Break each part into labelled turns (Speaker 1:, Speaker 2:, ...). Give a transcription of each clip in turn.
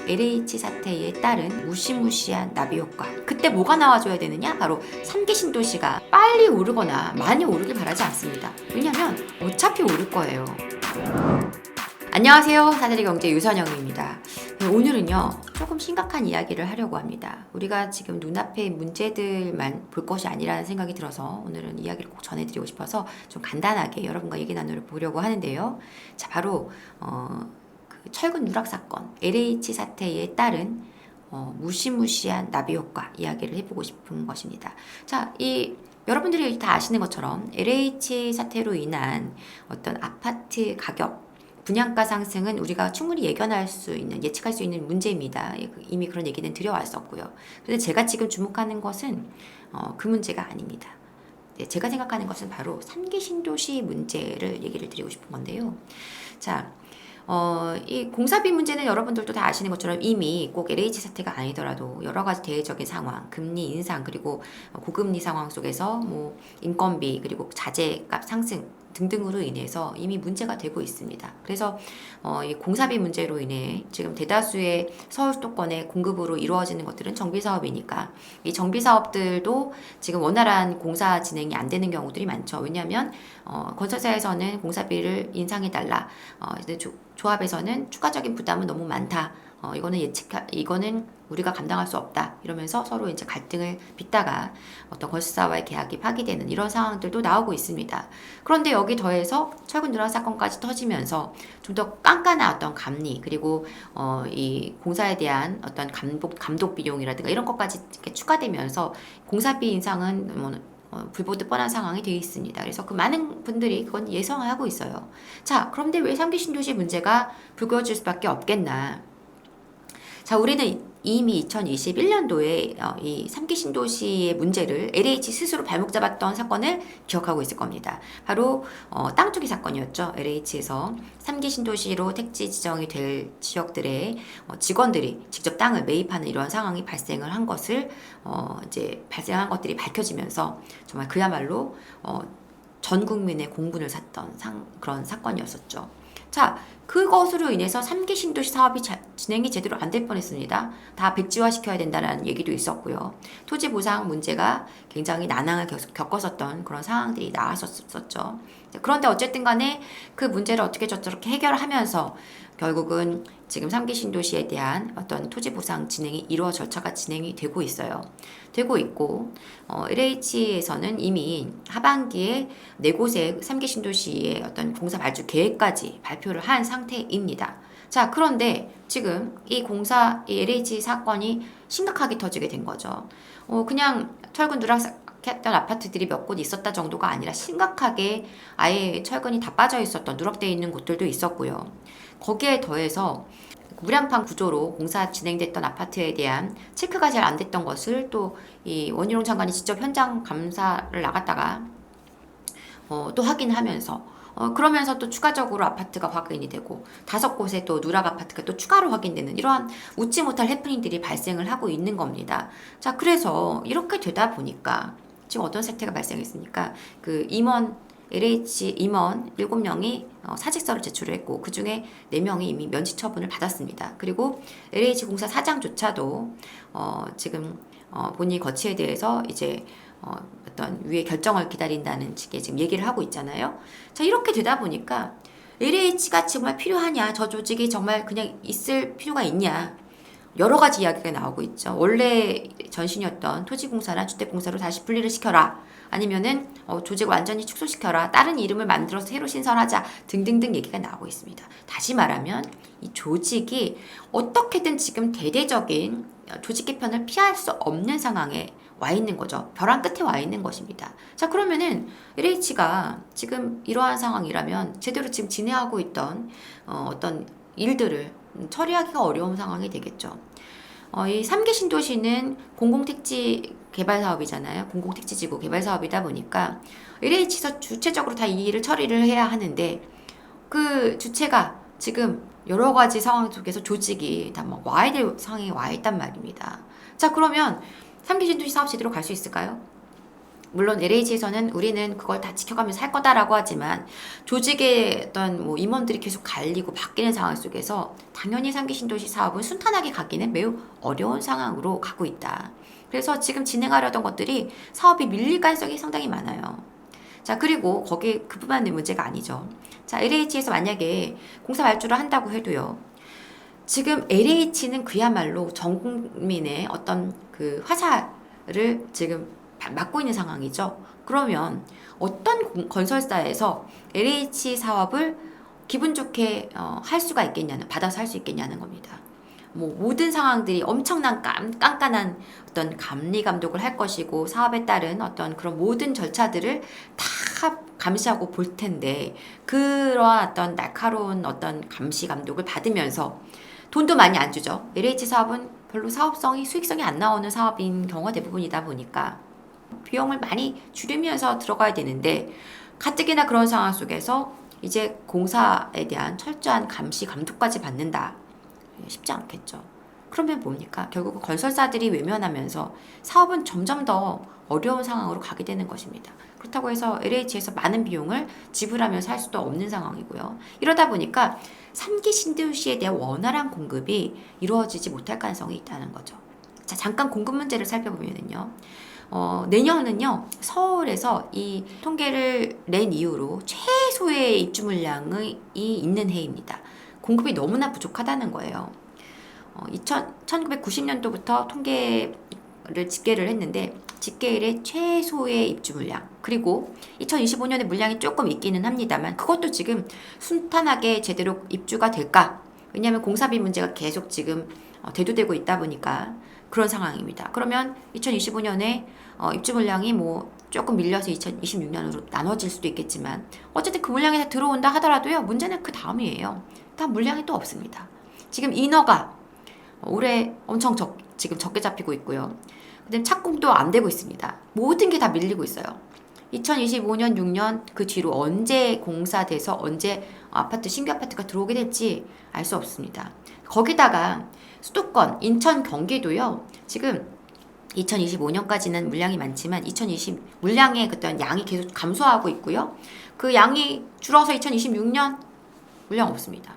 Speaker 1: LH 사태에 따른 무시무시한 나비 효과. 그때 뭐가 나와줘야 되느냐? 바로 3기 신도시가 빨리 오르거나 많이 오르길 바라지 않습니다. 왜냐면 어차피 오를 거예요. 안녕하세요. 사다리 경제 유선영입니다. 네, 오늘은요 조금 심각한 이야기를 하려고 합니다. 우리가 지금 눈앞의 문제들만 볼 것이 아니라는 생각이 들어서 오늘은 이야기를 꼭 전해드리고 싶어서 좀 간단하게 여러분과 얘기 나눠보려고 하는데요. 자, 바로 그 철근 누락 사건, LH 사태에 따른 무시무시한 나비 효과 이야기를 해보고 싶은 것입니다. 자, 여러분들이 다 아시는 것처럼 LH 사태로 인한 어떤 아파트 가격 분양가 상승은 우리가 충분히 예견할 수 있는, 예측할 수 있는 문제입니다. 이미 그런 얘기는 드려왔었고요. 그런데 제가 지금 주목하는 것은 그 문제가 아닙니다. 제가 생각하는 것은 바로 3기 신도시 문제를 얘기를 드리고 싶은 건데요. 자, 이 공사비 문제는 여러분들도 다 아시는 것처럼 이미 꼭 LH 사태가 아니더라도 여러 가지 대외적인 상황, 금리 인상 그리고 고금리 상황 속에서 뭐 인건비 그리고 자재값 상승 등등으로 인해서 이미 문제가 되고 있습니다. 그래서 이 공사비 문제로 인해 지금 대다수의 서울 수도권의 공급으로 이루어지는 것들은 정비 사업이니까 이 정비 사업들도 지금 원활한 공사 진행이 안 되는 경우들이 많죠. 왜냐하면 건설사에서는 공사비를 인상해달라. 조합에서는 추가적인 부담은 너무 많다. 이거는 우리가 감당할 수 없다. 이러면서 서로 이제 갈등을 빚다가 어떤 건설사와의 계약이 파기되는 이런 상황들도 나오고 있습니다. 그런데 여기 더해서 철근 누락 사건까지 터지면서 좀 더 깐깐한 어떤 감리 그리고 이 공사에 대한 어떤 감독 비용이라든가 이런 것까지 이렇게 추가되면서 공사비 인상은 불보듯 뻔한 상황이 되어 있습니다. 그래서 그 많은 분들이 그건 예상하고 있어요. 자, 그런데 왜 3기 신도시 문제가 불거질 수밖에 없겠나? 자, 우리는 이미 2021년도에 이 3기 신도시의 문제를 LH 스스로 발목 잡았던 사건을 기억하고 있을 겁니다. 바로 땅 투기 사건이었죠. LH에서 3기 신도시로 택지 지정이 될 지역들의 직원들이 직접 땅을 매입하는 이런 상황이 발생을 한 것을 이제 발생한 것들이 밝혀지면서 정말 그야말로 전 국민의 공분을 샀던 그런 사건이었었죠. 자, 그것으로 인해서 3기 신도시 사업이 진행이 제대로 안 될 뻔했습니다. 다 백지화 시켜야 된다는 얘기도 있었고요. 토지 보상 문제가 굉장히 난항을 겪었었던 그런 상황들이 나왔었죠. 그런데 어쨌든 간에 그 문제를 어떻게 저렇게 해결하면서 결국은 지금 3기 신도시에 대한 어떤 토지 보상 진행이 절차가 진행이 되고 있어요. 되고 있고 LH에서는 이미 하반기에 4곳의 3기 신도시의 어떤 공사 발주 계획까지 발표를 한 상태입니다. 자, 그런데 지금 이 LH 사건이 심각하게 터지게 된 거죠. 그냥 철근 누락했던 아파트들이 몇 곳 있었다 정도가 아니라 심각하게 아예 철근이 다 빠져 있었던 누락되어 있는 곳들도 있었고요. 거기에 더해서 무량판 구조로 공사 진행됐던 아파트에 대한 체크가 잘 안 됐던 것을 또 이 원희룡 장관이 직접 현장 감사를 나갔다가 또 확인하면서 그러면서 또 추가적으로 아파트가 확인이 되고 5곳에 또 누락 아파트가 또 추가로 확인되는 이러한 웃지 못할 해프닝들이 발생을 하고 있는 겁니다. 자, 그래서 이렇게 되다 보니까 지금 어떤 사태가 발생했습니까? 그 LH 임원 7명이 사직서를 제출했고 그 중에 4명이 이미 면직 처분을 받았습니다. 그리고 LH 공사 사장조차도 지금 본인이 거치에 대해서 이제 어떤 위의 결정을 기다린다는 식의 지금 얘기를 하고 있잖아요. 자, 이렇게 되다 보니까 LH가 정말 필요하냐, 저 조직이 정말 그냥 있을 필요가 있냐, 여러 가지 이야기가 나오고 있죠. 원래 전신이었던 토지공사나 주택공사로 다시 분리를 시켜라. 아니면은 조직을 완전히 축소시켜라. 다른 이름을 만들어서 새로 신설하자. 등등등 얘기가 나오고 있습니다. 다시 말하면 이 조직이 어떻게든 지금 대대적인 조직 개편을 피할 수 없는 상황에 와 있는 거죠. 벼랑 끝에 와 있는 것입니다. 자, 그러면은 LH가 지금 이러한 상황이라면 제대로 지금 진행하고 있던 어떤 일들을 처리하기가 어려운 상황이 되겠죠. 이 3기 신도시는 공공택지 개발 사업이잖아요. 공공택지지구 개발 사업이다 보니까 LH에서 주체적으로 다 이 일을 처리를 해야 하는데 그 주체가 지금 여러 가지 상황 속에서 조직이 다 막 와야 될 상황에 와 있단 말입니다. 자, 그러면 3기 신도시 사업 제대로 갈 수 있을까요? 물론 LH에서는 우리는 그걸 다 지켜가면서 할 거다라고 하지만 조직의 어떤 뭐 임원들이 계속 갈리고 바뀌는 상황 속에서 당연히 3기 신도시 사업은 순탄하게 가기는 매우 어려운 상황으로 가고 있다. 그래서 지금 진행하려던 것들이 사업이 밀릴 가능성이 상당히 많아요. 자, 그리고 거기에 그뿐만의 문제가 아니죠. 자, LH에서 만약에 공사 발주를 한다고 해도요. 지금 LH는 그야말로 전 국민의 어떤 그 화살을 지금 맡고 있는 상황이죠. 그러면 어떤 건설사에서 LH 사업을 기분 좋게 할 수가 있겠냐는, 받아서 할 수 있겠냐는 겁니다. 뭐 모든 상황들이 엄청난 깐깐한 어떤 감리 감독을 할 것이고 사업에 따른 어떤 그런 모든 절차들을 다 감시하고 볼 텐데 그러한 어떤 날카로운 어떤 감시 감독을 받으면서 돈도 많이 안 주죠. LH 사업은 별로 사업성이 수익성이 안 나오는 사업인 경우가 대부분이다 보니까 비용을 많이 줄이면서 들어가야 되는데 가뜩이나 그런 상황 속에서 이제 공사에 대한 철저한 감시 감독까지 받는다. 쉽지 않겠죠. 그러면 뭡니까? 결국은 건설사들이 외면하면서 사업은 점점 더 어려운 상황으로 가게 되는 것입니다. 그렇다고 해서 LH에서 많은 비용을 지불하면서 할 수도 없는 상황이고요. 이러다 보니까 3기 신도시에 대한 원활한 공급이 이루어지지 못할 가능성이 있다는 거죠. 자, 잠깐 공급 문제를 살펴보면요. 내년은요, 서울에서 이 통계를 낸 이후로 최소의 입주 물량이 있는 해입니다. 공급이 너무나 부족하다는 거예요. 1990년도부터 통계를 집계를 했는데 집계 일에 최소의 입주 물량 그리고 2025년에 물량이 조금 있기는 합니다만 그것도 지금 순탄하게 제대로 입주가 될까? 왜냐하면 공사비 문제가 계속 지금 대두되고 있다 보니까 그런 상황입니다. 그러면 2025년에 입주 물량이 뭐 조금 밀려서 2026년으로 나눠질 수도 있겠지만 어쨌든 그 물량이 다 들어온다 하더라도요. 문제는 그 다음이에요. 다 물량이 또 없습니다. 지금 인허가 올해 엄청 지금 적게 잡히고 있고요. 그다음에 착공도 안 되고 있습니다. 모든 게 다 밀리고 있어요. 2025년, 6년 그 뒤로 언제 공사돼서 언제 신규 아파트가 들어오게 될지 알 수 없습니다. 거기다가 수도권, 인천, 경기도요. 지금 2025년까지는 물량이 많지만 2020 물량의 어떤 양이 계속 감소하고 있고요. 그 양이 줄어서 2026년 물량 없습니다.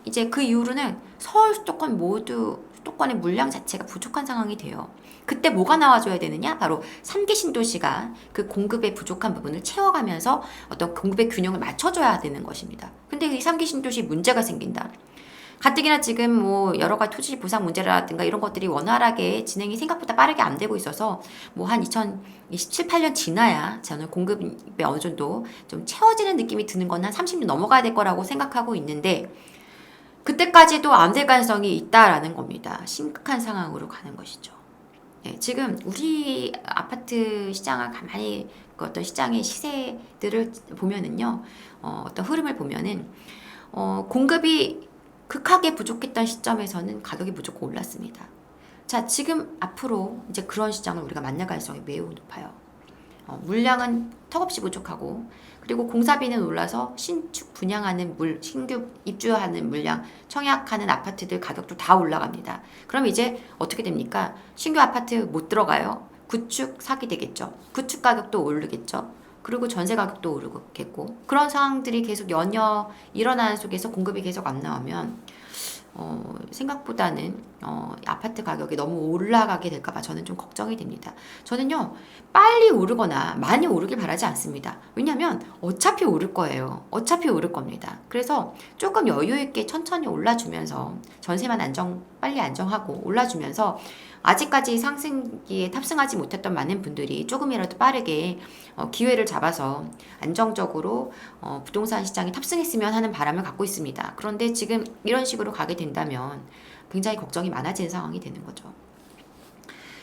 Speaker 1: 이제 그 이후로는 서울, 수도권 모두 수도권의 물량 자체가 부족한 상황이 돼요. 그때 뭐가 나와줘야 되느냐? 바로 3기 신도시가 그 공급의 부족한 부분을 채워가면서 어떤 공급의 균형을 맞춰줘야 되는 것입니다. 근데 이 3기 신도시 문제가 생긴다. 가뜩이나 지금 뭐 여러 가지 토지 보상 문제라든가 이런 것들이 원활하게 진행이 생각보다 빠르게 안 되고 있어서 뭐 한 2027, 8년 지나야 저는 공급이 어느 정도 좀 채워지는 느낌이 드는 건 한 30년 넘어가야 될 거라고 생각하고 있는데 그때까지도 안 될 가능성이 있다라는 겁니다. 심각한 상황으로 가는 것이죠. 네, 지금 우리 아파트 시장을 가만히 그 어떤 시장의 시세들을 보면은요, 어떤 흐름을 보면은 공급이 극하게 부족했던 시점에서는 가격이 무조건 올랐습니다. 자, 지금 앞으로 이제 그런 시장을 우리가 만날 가능성이 매우 높아요. 물량은 턱없이 부족하고 그리고 공사비는 올라서 신축 분양하는 신규 입주하는 물량, 청약하는 아파트들 가격도 다 올라갑니다. 그럼 이제 어떻게 됩니까? 신규 아파트 못 들어가요. 구축 사기 되겠죠. 구축 가격도 오르겠죠. 그리고 전세 가격도 오르겠고 그런 상황들이 계속 연이어 일어나는 속에서 공급이 계속 안 나오면 생각보다는 아파트 가격이 너무 올라가게 될까봐 저는 좀 걱정이 됩니다. 저는요 빨리 오르거나 많이 오르길 바라지 않습니다. 왜냐하면 어차피 오를 거예요. 어차피 오를 겁니다. 그래서 조금 여유 있게 천천히 올라주면서 전세만 빨리 안정하고 올라주면서 아직까지 상승기에 탑승하지 못했던 많은 분들이 조금이라도 빠르게 기회를 잡아서 안정적으로 부동산 시장에 탑승했으면 하는 바람을 갖고 있습니다. 그런데 지금 이런 식으로 가게 된다면 굉장히 걱정이 많아지는 상황이 되는 거죠.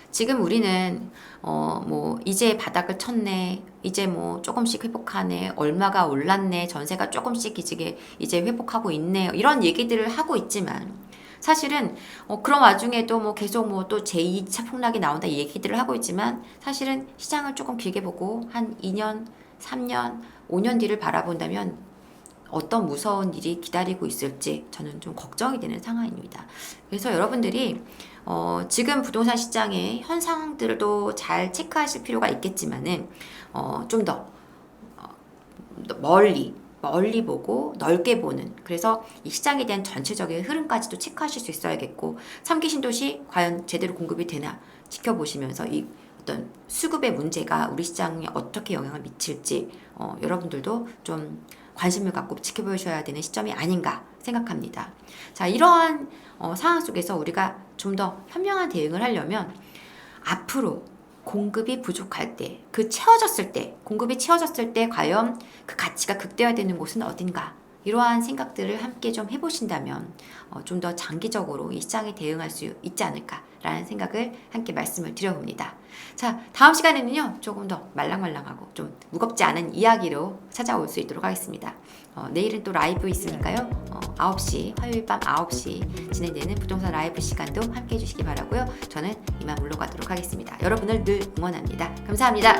Speaker 1: 지금 우리는 뭐 이제 바닥을 쳤네, 이제 뭐 조금씩 회복하네, 얼마가 올랐네, 전세가 조금씩 이제 회복하고 있네, 이런 얘기들을 하고 있지만 사실은 그런 와중에도 뭐 계속 뭐 또 제2차 폭락이 나온다 얘기들을 하고 있지만 사실은 시장을 조금 길게 보고 한 2년, 3년, 5년 뒤를 바라본다면 어떤 무서운 일이 기다리고 있을지 저는 좀 걱정이 되는 상황입니다. 그래서 여러분들이 지금 부동산 시장의 현 상황들도 잘 체크하실 필요가 있겠지만은 좀 더 멀리 보고 넓게 보는, 그래서 이 시장에 대한 전체적인 흐름까지도 체크하실 수 있어야겠고, 3기 신도시 과연 제대로 공급이 되나 지켜보시면서 이 어떤 수급의 문제가 우리 시장에 어떻게 영향을 미칠지 여러분들도 좀 관심을 갖고 지켜보셔야 되는 시점이 아닌가 생각합니다. 자, 이러한 상황 속에서 우리가 좀 더 현명한 대응을 하려면 앞으로 공급이 부족할 때, 공급이 채워졌을 때 과연 그 가치가 극대화되는 곳은 어딘가, 이러한 생각들을 함께 좀 해보신다면 좀 더 장기적으로 이 시장에 대응할 수 있지 않을까라는 생각을 함께 말씀을 드려봅니다. 자, 다음 시간에는요 조금 더 말랑말랑하고 좀 무겁지 않은 이야기로 찾아올 수 있도록 하겠습니다. 내일은 또 라이브 있으니까요. 9시, 화요일 밤 9시 진행되는 부동산 라이브 시간도 함께 해주시기 바라고요. 저는 이만 물러가도록 하겠습니다. 여러분을 늘 응원합니다. 감사합니다.